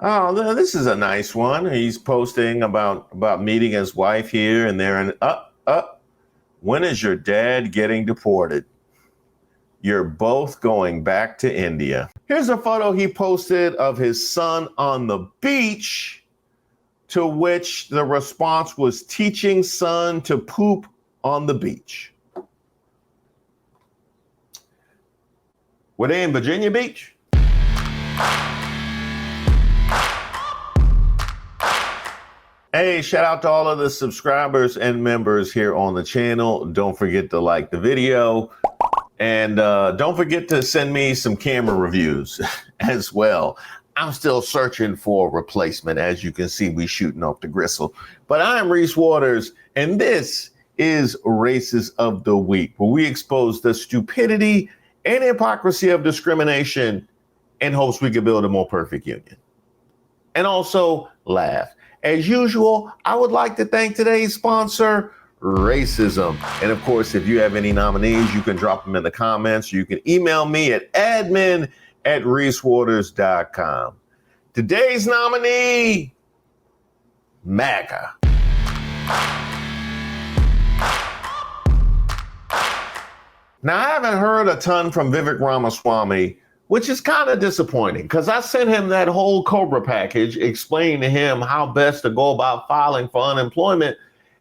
Oh, this is a nice one. He's posting about meeting his wife here and there, and when is your dad getting deported? You're both going back to India. Here's a photo he posted of his son on the beach, to which the response was teaching son to poop on the beach. Were they in Virginia Beach? Hey, shout out to all of the subscribers and members here on the channel. Don't forget to like the video. And don't forget to send me some camera reviews as well. I'm still searching for a replacement. As you can see, we shooting off the gristle. But I'm Reese Waters, and this is Races of the Week, where we expose the stupidity and hypocrisy of discrimination in hopes we can build a more perfect union. And also laugh. As usual, I would like to thank today's sponsor, Racism. And of course, if you have any nominees, you can drop them in the comments. You can email me at admin@ReeseWaters.com. Today's nominee, Maga. Now, I haven't heard a ton from Vivek Ramaswamy, which is kind of disappointing because I sent him that whole Cobra package, explaining to him how best to go about filing for unemployment.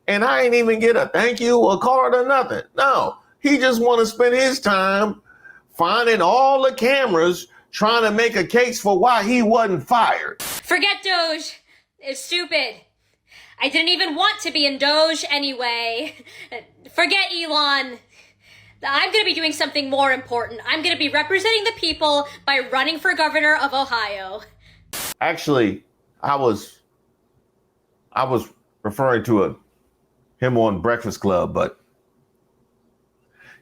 And I ain't even get a thank you, a card, or nothing. No, he just want to spend his time finding all the cameras trying to make a case for why he wasn't fired. Forget Doge. It's stupid. I didn't even want to be in Doge anyway. Forget Elon. I'm going to be doing something more important. I'm going to be representing the people by running for governor of Ohio. Actually, I was referring to him on Breakfast Club, but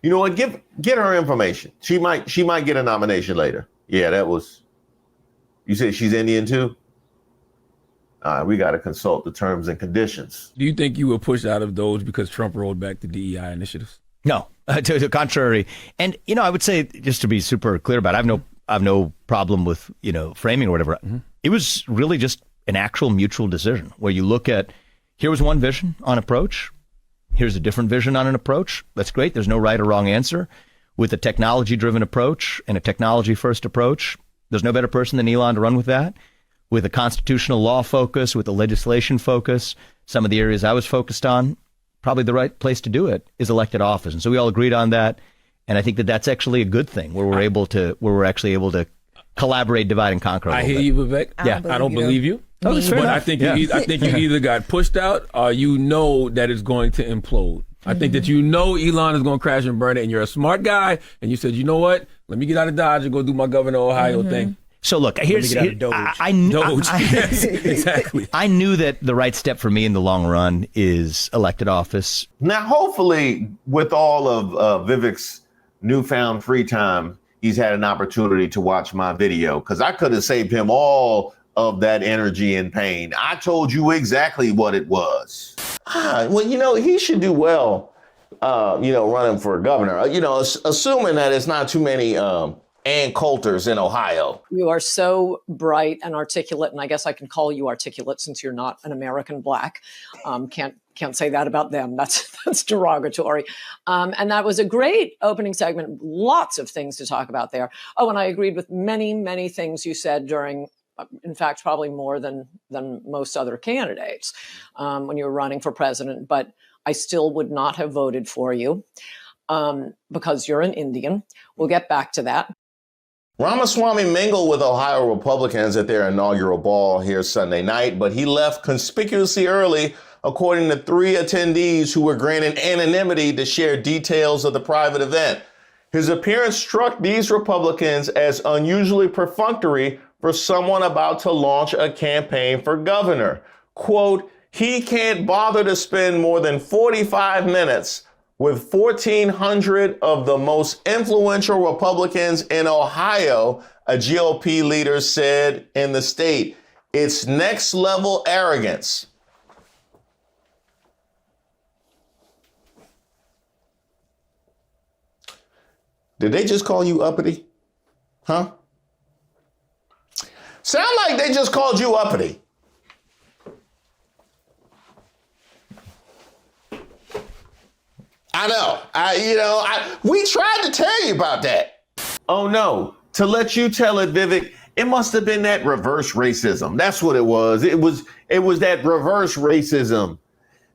you know what? Get her information. She might get a nomination later. Yeah, that was. You say she's Indian too? We got to consult the terms and conditions. Do you think you were pushed out of Doge because Trump rolled back the DEI initiatives? No, to the contrary. And, I would say, just to be super clear about it, I have no problem with, framing or whatever. Mm-hmm. It was really just an actual mutual decision where you look at, here was one vision on approach. Here's a different vision on an approach. That's great. There's no right or wrong answer. With a technology-driven approach and a technology-first approach, there's no better person than Elon to run with that. With a constitutional law focus, with a legislation focus, some of the areas I was focused on, probably the right place to do it is elected office. And so we all agreed on that. And I think that that's actually a good thing where we're actually able to collaborate, divide, and conquer. I hear you, Vivek. Yeah. I don't believe you. Oh, that's fair but enough. I think you either got pushed out or you know that it's going to implode. I think that Elon is going to crash and burn it, and you're a smart guy, and you said, you know what? Let me get out of Dodge and go do my governor of Ohio thing. So look, here's Doge. Yes, exactly. I knew that the right step for me in the long run is elected office. Now, hopefully, with all of Vivek's newfound free time, he's had an opportunity to watch my video because I could have saved him all of that energy and pain. I told you exactly what it was. Well, he should do well, running for governor, assuming that it's not too many Ann Coulters in Ohio. You are so bright and articulate, and I guess I can call you articulate since you're not an American black. Can't say that about them. That's derogatory. And that was a great opening segment. Lots of things to talk about there. Oh, and I agreed with many, many things you said during, in fact, probably more than most other candidates when you were running for president. But I still would not have voted for you because you're an Indian. We'll get back to that. Ramaswamy mingled with Ohio Republicans at their inaugural ball here Sunday night, but he left conspicuously early, according to 3 attendees who were granted anonymity to share details of the private event. His appearance struck these Republicans as unusually perfunctory for someone about to launch a campaign for governor. Quote, he can't bother to spend more than 45 minutes with 1,400 of the most influential Republicans in Ohio, a GOP leader said in the state. It's next level arrogance. Did they just call you uppity? Huh? Sound like they just called you uppity. I know. We tried to tell you about that. Oh no, to let you tell it, Vivek, it must have been that reverse racism. That's what it was. It was that reverse racism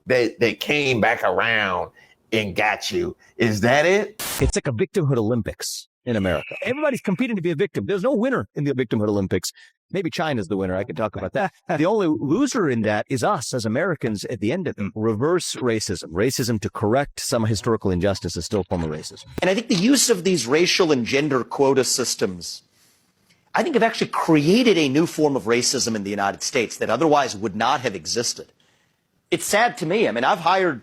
that came back around and got you. Is that it? It's like a victimhood Olympics in America. Everybody's competing to be a victim. There's no winner in the victimhood Olympics. Maybe China's the winner. I could talk about that. The only loser in that is us as Americans at the end of it. Reverse racism. Racism to correct some historical injustice is still a form of racism. And I think the use of these racial and gender quota systems, I think, have actually created a new form of racism in the United States that otherwise would not have existed. It's sad to me. I mean, I've hired,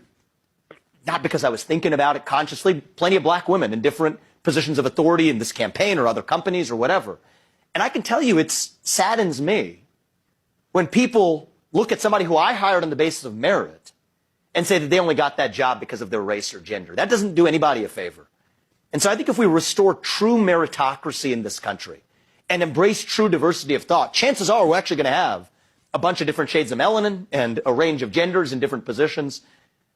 not because I was thinking about it consciously, plenty of black women in different positions of authority in this campaign or other companies or whatever. And I can tell you it saddens me when people look at somebody who I hired on the basis of merit and say that they only got that job because of their race or gender. That doesn't do anybody a favor. And so I think if we restore true meritocracy in this country and embrace true diversity of thought, chances are we're actually going to have a bunch of different shades of melanin and a range of genders in different positions.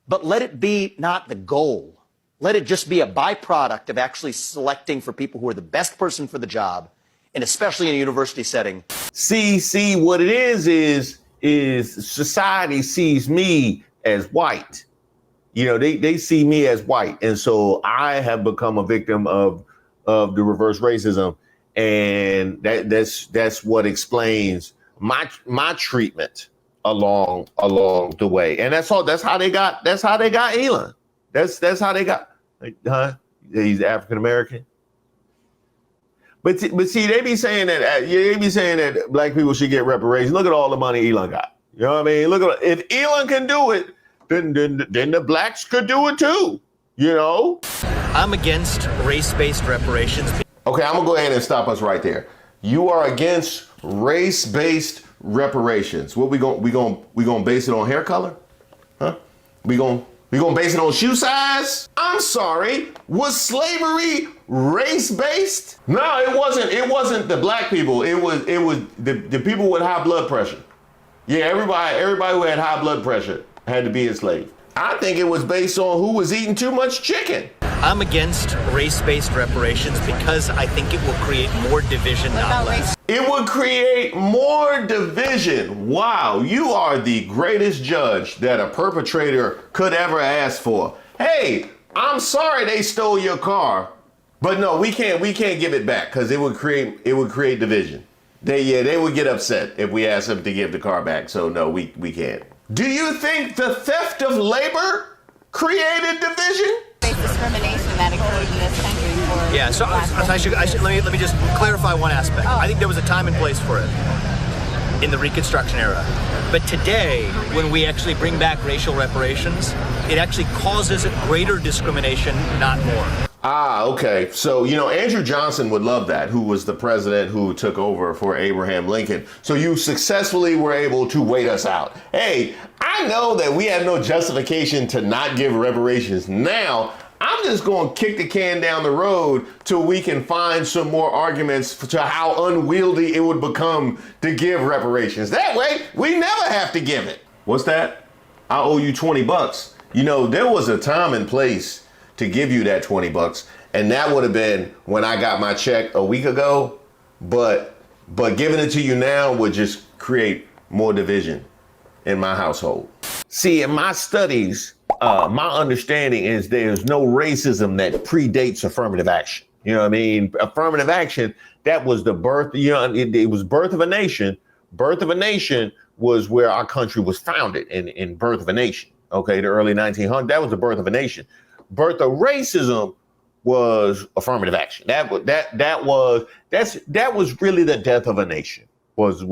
But let it be not the goal. Let it just be a byproduct of actually selecting for people who are the best person for the job, and especially in a university setting. See, what it is society sees me as white. You know, they see me as white. And so I have become a victim of the reverse racism. And that's what explains my treatment along the way. And that's how they got Elon. That's how they got, he's African American. But see, they be saying that black people should get reparations. Look at all the money Elon got. You know what I mean? Look at, if Elon can do it, then the blacks could do it too. You know? I'm against race-based reparations. Okay, I'm gonna go ahead and stop us right there. You are against race-based reparations. What we gonna base it on hair color? Huh? We gonna base it on shoe size? I'm sorry. Was slavery race-based? No, it wasn't. It wasn't the black people. It was the people with high blood pressure. Yeah, everybody who had high blood pressure had to be enslaved. I think it was based on who was eating too much chicken. I'm against race-based reparations because I think it will create more division, not less. It would create more division. Wow, you are the greatest judge that a perpetrator could ever ask for. Hey, I'm sorry they stole your car, but no, we can't give it back because it would create division. They would get upset if we asked them to give the car back. So no, we can't. Do you think the theft of labor created division? Discrimination that occurred in this country for Yeah, so let me just clarify one aspect. I think there was a time and place for it in the Reconstruction era. But today, when we actually bring back racial reparations, it actually causes greater discrimination, not more. Ah, okay. So, Andrew Johnson would love that, who was the president who took over for Abraham Lincoln. So you successfully were able to wait us out. Hey, I know that we have no justification to not give reparations now. I'm just going to kick the can down the road till we can find some more arguments to how unwieldy it would become to give reparations. That way, we never have to give it. What's that? I owe you $20. There was a time and place to give you that $20, and that would have been when I got my check a week ago. But giving it to you now would just create more division in my household. See, in my studies, my understanding is there's no racism that predates affirmative action. You know what I mean? Affirmative action, that was the birth, it was birth of a nation. Birth of a nation was where our country was founded in Birth of a Nation. Okay, the early 1900s, that was the birth of a nation. Birth of racism was affirmative action. That was really the death of a nation. Was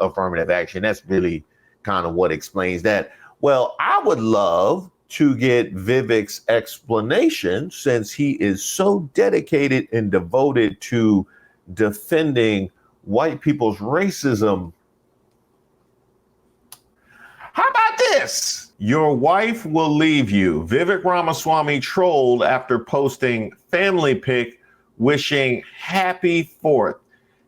affirmative action. That's really kind of what explains that. Well, I would love to get Vivek's explanation, since he is so dedicated and devoted to defending white people's racism. How about this? Your wife will leave you. Vivek Ramaswamy trolled after posting family pic wishing happy 4th.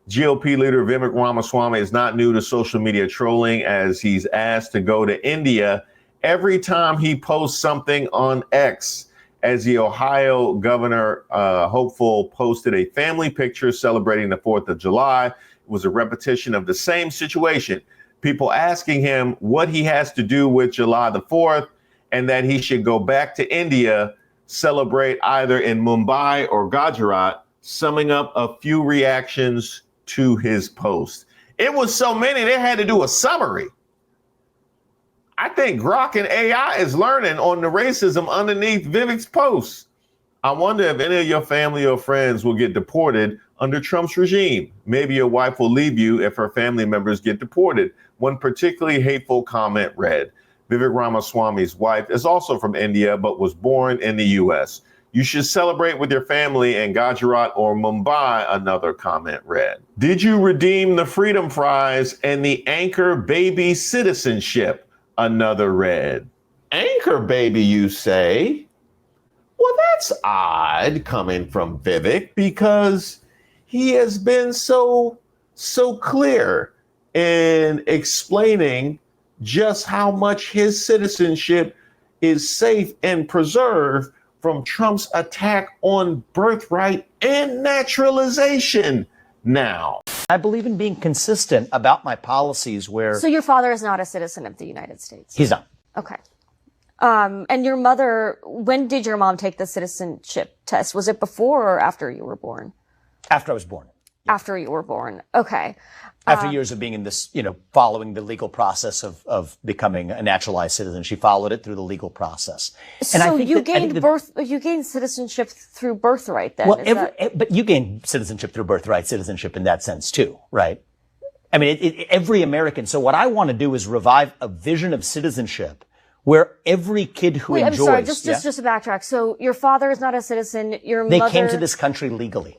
GOP leader Vivek Ramaswamy is not new to social media trolling, as he's asked to go to India every time he posts something on X. As the Ohio governor hopeful posted a family picture celebrating the 4th of July. It was a repetition of the same situation. People asking him what he has to do with July the 4th and that he should go back to India, celebrate either in Mumbai or Gujarat, summing up a few reactions to his post. It was so many, they had to do a summary. I think Grok and AI is learning on the racism underneath Vivek's posts. I wonder if any of your family or friends will get deported under Trump's regime. Maybe your wife will leave you if her family members get deported. One particularly hateful comment read, Vivek Ramaswamy's wife is also from India, but was born in the U.S. You should celebrate with your family in Gujarat or Mumbai, another comment read. Did you redeem the freedom fries and the anchor baby citizenship? Another read. Anchor baby, you say? Well, that's odd coming from Vivek, because he has been so clear in explaining just how much his citizenship is safe and preserved from Trump's attack on birthright and naturalization now. I believe in being consistent about my policies where... So your father is not a citizen of the United States? He's not. Okay. And your mother, when did your mom take the citizenship test? Was it before or after you were born? After I was born. After you were born. Okay. After years of being in this, following the legal process of becoming a naturalized citizen, she followed it through the legal process. And so you gained citizenship through birthright then? Well, but you gain citizenship through birthright citizenship in that sense too, right? I mean, every American. So what I want to do is revive a vision of citizenship where every kid who enjoys... I'm sorry, just to backtrack. So your father is not a citizen, They came to this country legally.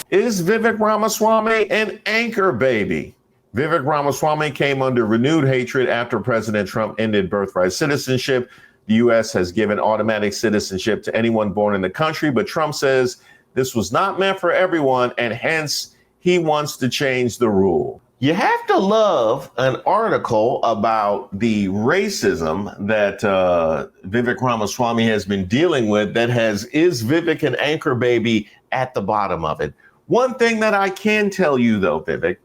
Is Vivek Ramaswamy an anchor baby? Vivek Ramaswamy came under renewed hatred after President Trump ended birthright citizenship. The U.S. has given automatic citizenship to anyone born in the country, but Trump says this was not meant for everyone, and hence he wants to change the rule. You have to love an article about the racism that Vivek Ramaswamy has been dealing with that has, is Vivek an anchor baby at the bottom of it? One thing that I can tell you, though, Vivek,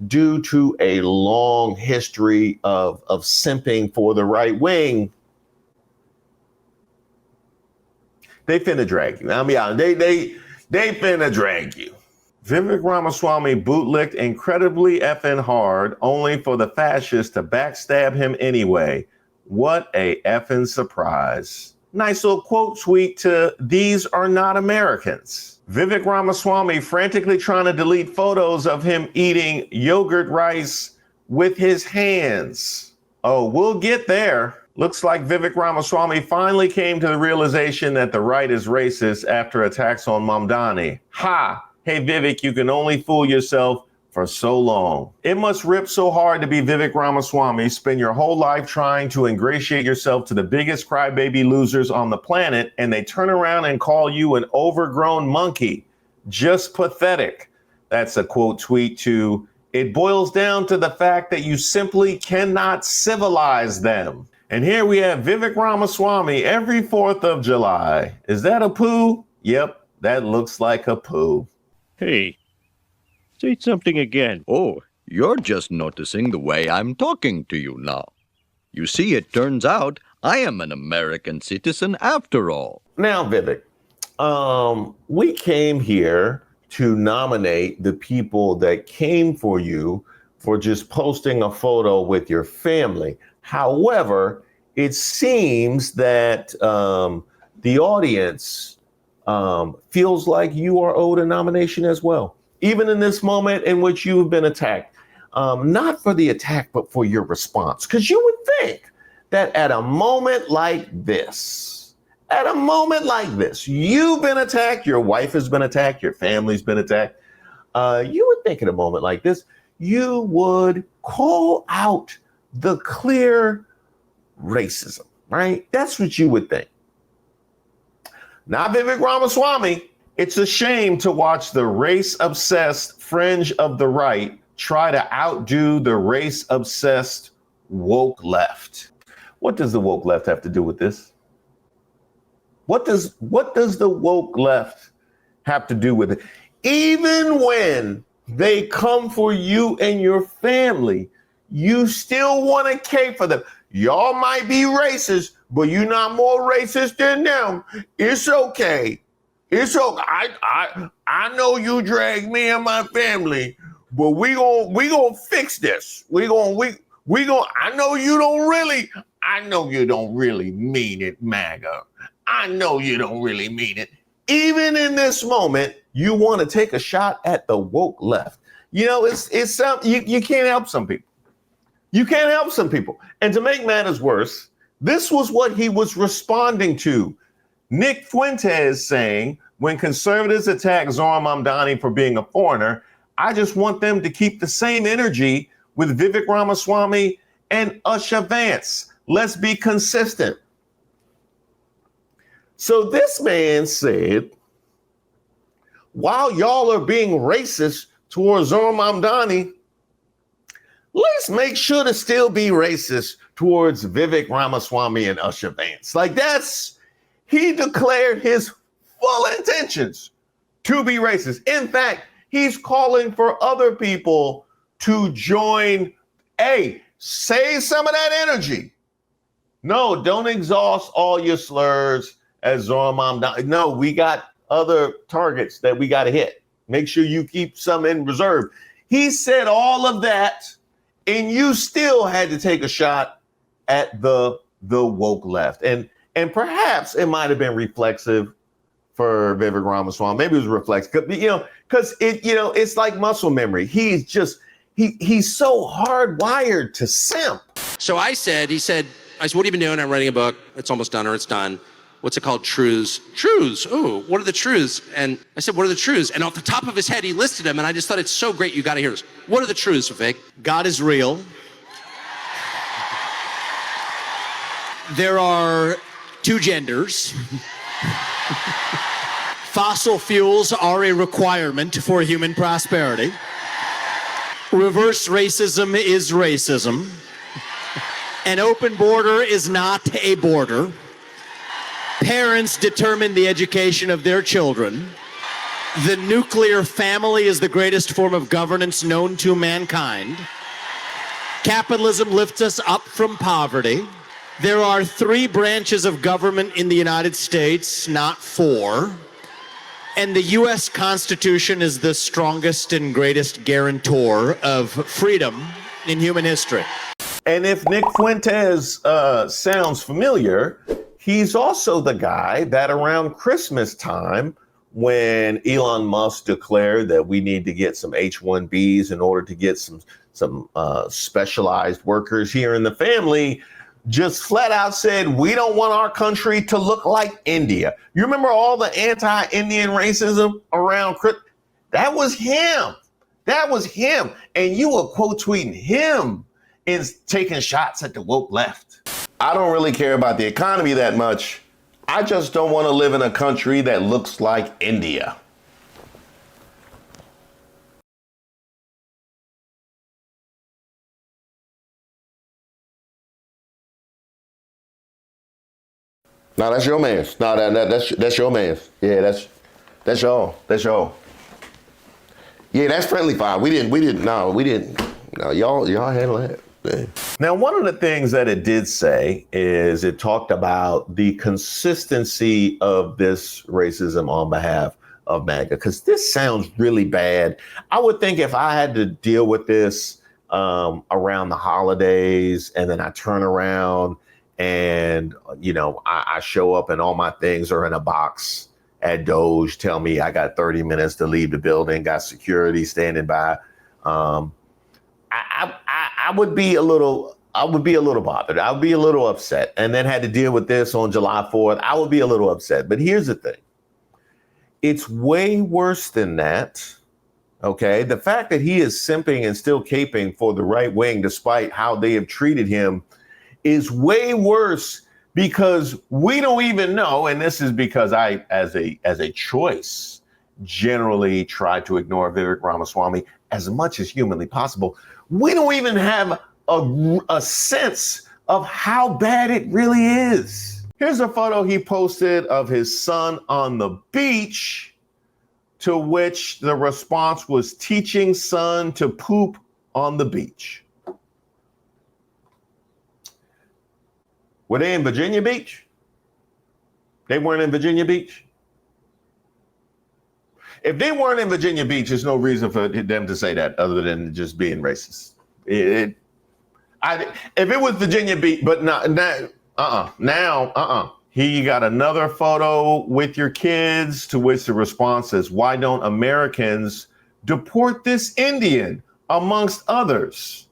due to a long history of simping for the right wing, they finna drag you. I mean, they finna drag you. Vivek Ramaswamy bootlicked incredibly effing hard, only for the fascists to backstab him anyway. What a effing surprise. Nice little quote tweet to These Are Not Americans. Vivek Ramaswamy frantically trying to delete photos of him eating yogurt rice with his hands. Oh, we'll get there. Looks like Vivek Ramaswamy finally came to the realization that the right is racist after attacks on Mamdani. Ha! Hey, Vivek, you can only fool yourself for so long. It must rip so hard to be Vivek Ramaswamy, spend your whole life trying to ingratiate yourself to the biggest crybaby losers on the planet, and they turn around and call you an overgrown monkey. Just pathetic. That's a quote tweet to, it boils down to the fact that you simply cannot civilize them. And here we have Vivek Ramaswamy every 4th of July. Is that a poo? Yep, that looks like a poo. Hey, say something again. Oh, you're just noticing the way I'm talking to you now. You see, it turns out I am an American citizen after all. Now, Vivek, we came here to nominate the people that came for you for just posting a photo with your family. However, it seems that the audience feels like you are owed a nomination as well, even in this moment in which you've been attacked. Not for the attack, but for your response. Because you would think that at a moment like this, you've been attacked, your wife has been attacked, your family's been attacked. You would think at a moment like this, you would call out the clear racism, right? That's what you would think. Not Vivek Ramaswamy. It's a shame to watch the race-obsessed fringe of the right try to outdo the race-obsessed woke left. What does the woke left have to do with this? What does the woke left have to do with it? Even when they come for you and your family, you still want to cape for them. Y'all might be racist, but you're not more racist than them. It's okay. It's okay. I know you drag me and my family, but we gonna fix this. We gonna I know you don't really mean it, Maga. I know you don't really mean it. Even in this moment, you want to take a shot at the woke left. You know, it's something you can't help some people. You can't help some people. And to make matters worse, this was what he was responding to. Nick Fuentes saying, when conservatives attack Zohran Mamdani for being a foreigner, I just want them to keep the same energy with Vivek Ramaswamy and Usher Vance. Let's be consistent. So this man said, while y'all are being racist towards Zohran Mamdani, let's make sure to still be racist towards Vivek Ramaswamy and Usher Vance. Like he declared his full intentions to be racist. In fact, he's calling for other people to join. Hey, save some of that energy. No, don't exhaust all your slurs as Zohran Mamdani. No, we got other targets that we got to hit. Make sure you keep some in reserve. He said all of that, and you still had to take a shot at the woke left. And perhaps it might have been reflexive for Vivek Ramaswamy. Maybe it was reflexive, because it's like muscle memory. He's so hardwired to simp. So he said, what have you been doing? I'm writing a book. It's almost done, or it's done. What's it called? Truths. Truths. Ooh, what are the truths? And I said, what are the truths? And off the top of his head, he listed them. And I just thought, it's so great. You got to hear this. What are the truths, Vivek? God is real. There are two genders. Fossil fuels are a requirement for human prosperity. Reverse racism is racism. An open border is not a border. Parents determine the education of their children. The nuclear family is the greatest form of governance known to mankind. Capitalism lifts us up from poverty. There are 3 branches of government in the United States, not 4. And the U.S. Constitution is the strongest and greatest guarantor of freedom in human history. And if Nick Fuentes sounds familiar, he's also the guy that around Christmas time, when Elon Musk declared that we need to get some H-1Bs in order to get some specialized workers here in the family, just flat out said, we don't want our country to look like India. You remember all the anti-Indian racism around Christmas? That was him. That was him. And you were quote tweeting him in taking shots at the woke left. I don't really care about the economy that much. I just don't want to live in a country that looks like India. No, that's your man's. No, that's your man's. Yeah, that's y'all. That's y'all. Yeah, that's friendly fire. We didn't. No, y'all handle that. Yeah. Now, one of the things that it did say is it talked about the consistency of this racism on behalf of MAGA, because this sounds really bad. I would think if I had to deal with this around the holidays, and then I turn around and, I show up and all my things are in a box at Doge, tell me I got 30 minutes to leave the building, got security standing by. I would be a little bothered. I would be a little upset, and then had to deal with this on July 4th. I would be a little upset. But here's the thing. It's way worse than that. Okay. The fact that he is simping and still caping for the right wing, despite how they have treated him, is way worse, because we don't even know. And this is because I, as a choice, generally try to ignore Vivek Ramaswamy as much as humanly possible. We don't even have a sense of how bad it really is. Here's a photo he posted of his son on the beach, to which the response was teaching son to poop on the beach. Were they in Virginia Beach? They weren't in Virginia Beach? If they weren't in Virginia Beach, there's no reason for them to say that other than just being racist. If it was Virginia Beach, but Here you got another photo with your kids, to which the response is, why don't Americans deport this Indian, amongst others?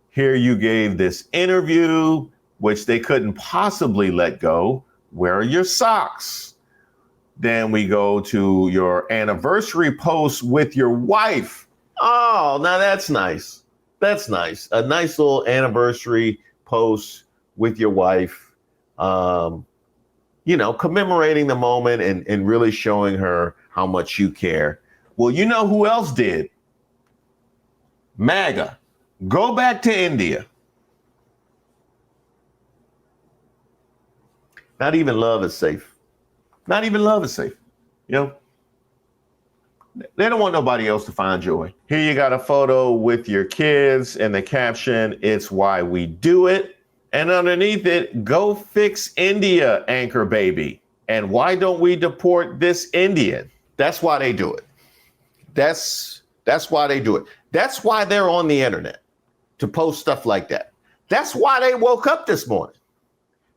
Here you gave this interview, which they couldn't possibly let go. Where are your socks? Then we go to your anniversary post with your wife. Oh, now that's nice. That's nice. A nice little anniversary post with your wife, commemorating the moment and really showing her how much you care. Well, you know who else did? Maga. Go back to India. Not even love is safe. Not even love is safe. They don't want nobody else to find joy. Here you got a photo with your kids and the caption, it's why we do it. And underneath it, go fix India, anchor baby. And why don't we deport this Indian? That's why they do it. That's why they do it. That's why they're on the internet, to post stuff like that. That's why they woke up this morning,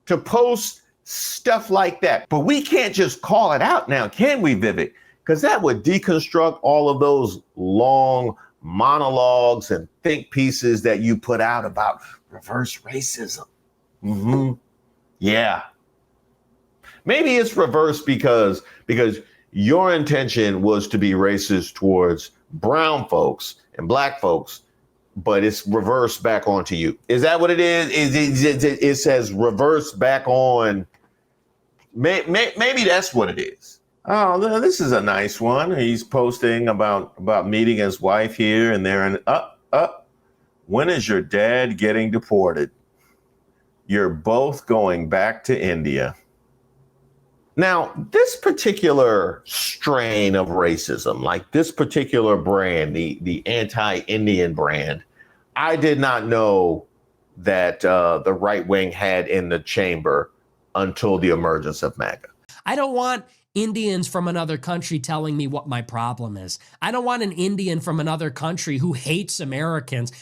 to post stuff like that. But we can't just call it out now, can we, Vivek? Because that would deconstruct all of those long monologues and think pieces that you put out about reverse racism. Yeah. Maybe it's reverse because your intention was to be racist towards brown folks and black folks, but it's reversed back onto you. Is that what it is? It says reverse back on. Maybe that's what it is. Oh, this is a nice one. He's posting about meeting his wife here and there, and when is your dad getting deported? You're both going back to India. Now, this particular strain of racism, like this particular brand, the anti-Indian brand, I did not know that the right wing had in the chamber until the emergence of MAGA. I don't want Indians from another country telling me what my problem is. I don't want an Indian from another country who hates Americans.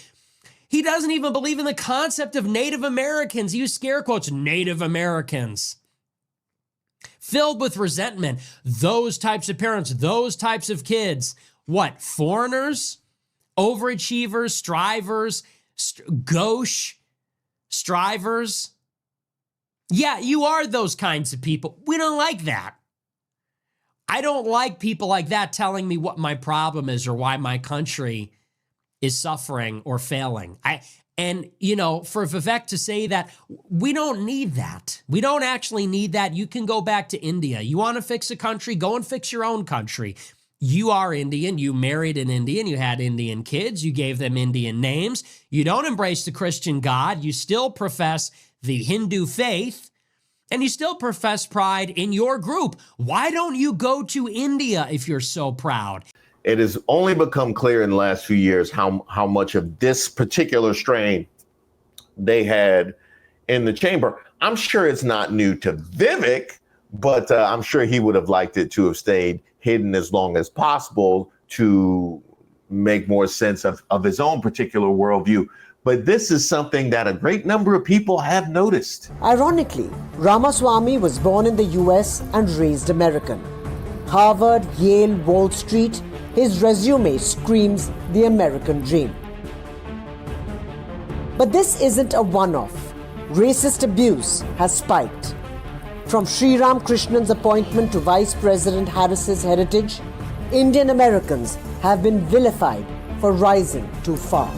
He doesn't even believe in the concept of Native Americans. He used scare quotes, Native Americans. Filled with resentment. Those types of parents, those types of kids. What? Foreigners? Overachievers? Strivers? Gauche? Strivers? Yeah, you are those kinds of people. We don't like that. I don't like people like that telling me what my problem is or why my country is suffering or failing. For Vivek to say that, we don't need that. We don't actually need that. You can go back to India. You want to fix a country? Go and fix your own country. You are Indian. You married an Indian. You had Indian kids. You gave them Indian names. You don't embrace the Christian God. You still profess the Hindu faith, and you still profess pride in your group. Why don't you go to India if you're so proud? It has only become clear in the last few years how much of this particular strain they had in the chamber. I'm sure it's not new to Vivek, but I'm sure he would have liked it to have stayed hidden as long as possible to make more sense of his own particular worldview. But this is something that a great number of people have noticed. Ironically, Ramaswamy was born in the US and raised American. Harvard, Yale, Wall Street, his resume screams the American dream. But this isn't a one-off. Racist abuse has spiked. From Sri Ram Krishnan's appointment to Vice President Harris's heritage, Indian Americans have been vilified for rising too far.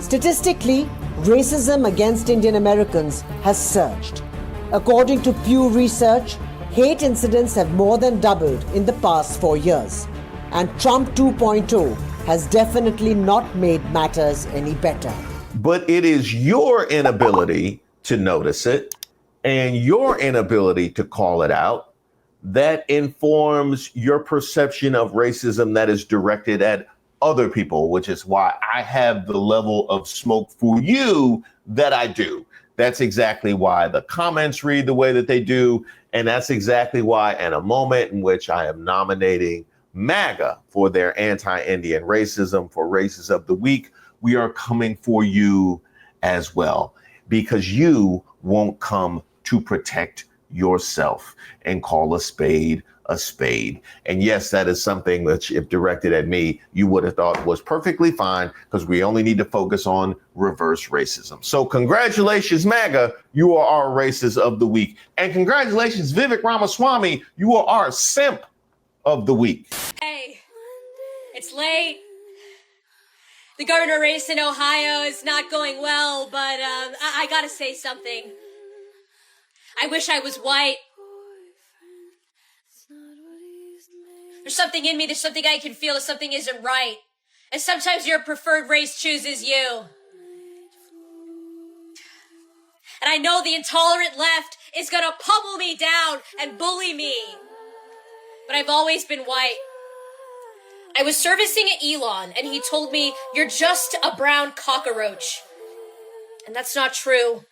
Statistically, racism against Indian Americans has surged. According to Pew Research, hate incidents have more than doubled in the past 4 years. And Trump 2.0 has definitely not made matters any better. But it is your inability to notice it and your inability to call it out that informs your perception of racism that is directed at other people, which is why I have the level of smoke for you that I do. That's exactly why the comments read the way that they do. And that's exactly why, in a moment in which I am nominating Maga for their anti-Indian racism for Races of the Week, we are coming for you as well, because you won't come to protect yourself and call a spade a spade. And yes, that is something which, if directed at me, you would have thought was perfectly fine, because we only need to focus on reverse racism. So congratulations, MAGA, you are our Races of the Week. And congratulations, Vivek Ramaswamy, you are our Simp of the Week. Hey, it's late. The governor race in Ohio is not going well, but I gotta say something. I wish I was white. There's something in me, there's something I can feel, that something isn't right. And sometimes your preferred race chooses you. And I know the intolerant left is gonna pummel me down and bully me. But I've always been white. I was servicing at Elon, and he told me, "You're just a brown cockroach." And that's not true.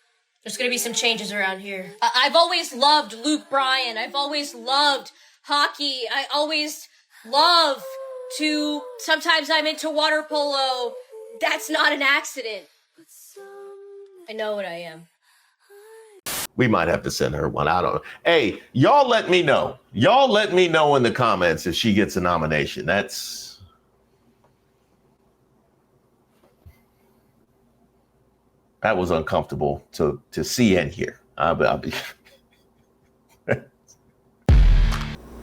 There's gonna be some changes around here. I've always loved Luke Bryan. I've always loved hockey. I always love to, sometimes I'm into water polo. That's not an accident. I know what I am. We might have to send her one. I don't know. Hey, y'all let me know. Y'all let me know in the comments if she gets a nomination. That was uncomfortable to see and hear. I'll be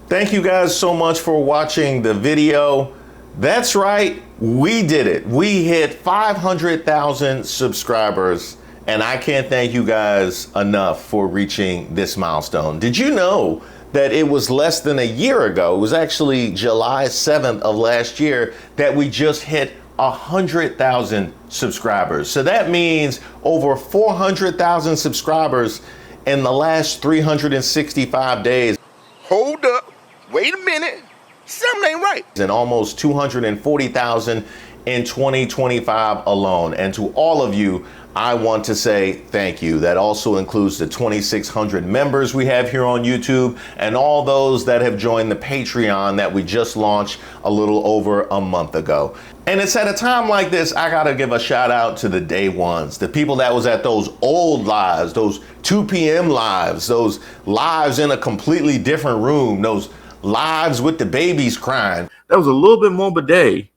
Thank you guys so much for watching the video. That's right, we did it. We hit 500,000 subscribers, and I can't thank you guys enough for reaching this milestone. Did you know that it was less than a year ago, it was actually July 7th of last year, that we just hit 100,000 subscribers? So that means over 400,000 subscribers in the last 365 days. Hold up. Wait a minute. Something ain't right. And almost 240,000 in 2025 alone. And to all of you, I want to say thank you. That also includes the 2,600 members we have here on YouTube and all those that have joined the Patreon that we just launched a little over a month ago. And it's at a time like this, I gotta give a shout out to the day ones, the people that was at those old lives, those 2 p.m. lives, those lives in a completely different room, those lives with the babies crying. That was a little bit more bidet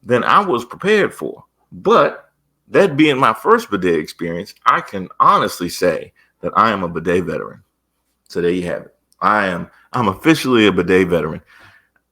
than I was prepared for. But that being my first bidet experience, I can honestly say that I am a bidet veteran. So there you have it. I'm officially a bidet veteran.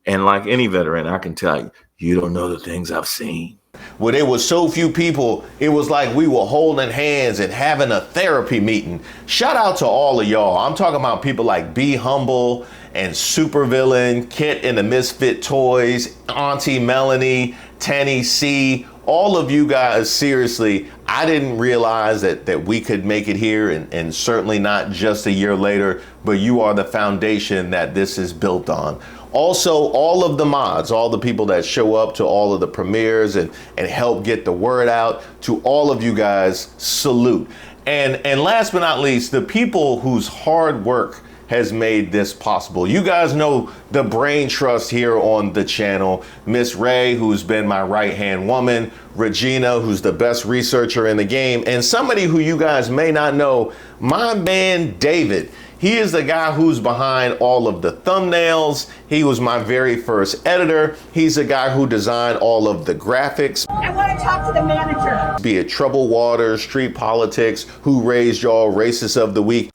And like any veteran, I can tell you, you don't know the things I've seen. When there was so few people, it was like we were holding hands and having a therapy meeting. Shout out to all of y'all. I'm talking about people like Be Humble and Supervillain, Kit and the Misfit Toys, Auntie Melanie, Tanny C, all of you guys. Seriously, I didn't realize that we could make it here, and certainly not just a year later, but you are the foundation that this is built on. Also, all of the mods, all the people that show up to all of the premieres and help get the word out, to all of you guys, salute. And last but not least, the people whose hard work has made this possible. You guys know the brain trust here on the channel. Miss Ray, who's been my right-hand woman, Regina, who's the best researcher in the game, and somebody who you guys may not know, my man David. He is the guy who's behind all of the thumbnails. He was my very first editor. He's the guy who designed all of the graphics. I want to talk to the manager. Be it Troubled Waters, Street Politics, Who Raised Y'all, Racists of the Week.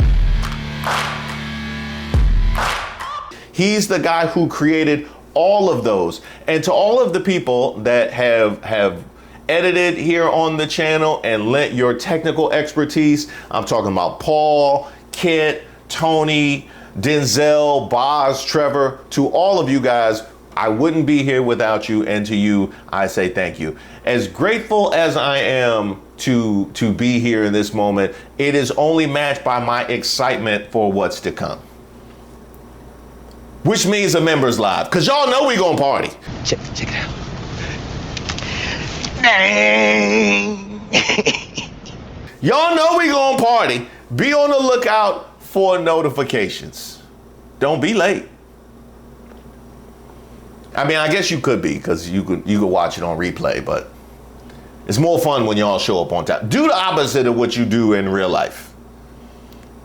He's the guy who created all of those. And to all of the people that have edited here on the channel and lent your technical expertise, I'm talking about Paul, Kit, Tony, Denzel, Boz, Trevor, to all of you guys, I wouldn't be here without you, and to you, I say thank you. As grateful as I am to be here in this moment, it is only matched by my excitement for what's to come. Which means a members live, because y'all know we gonna party. Check it out. Dang. Y'all know we gonna party. Be on the lookout for notifications. Don't be late. I mean, I guess you could be, because you could watch it on replay, but it's more fun when y'all show up on time. Do the opposite of what you do in real life.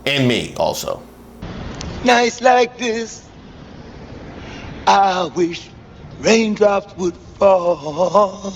And me also. Nights like this, I wish raindrops would fall.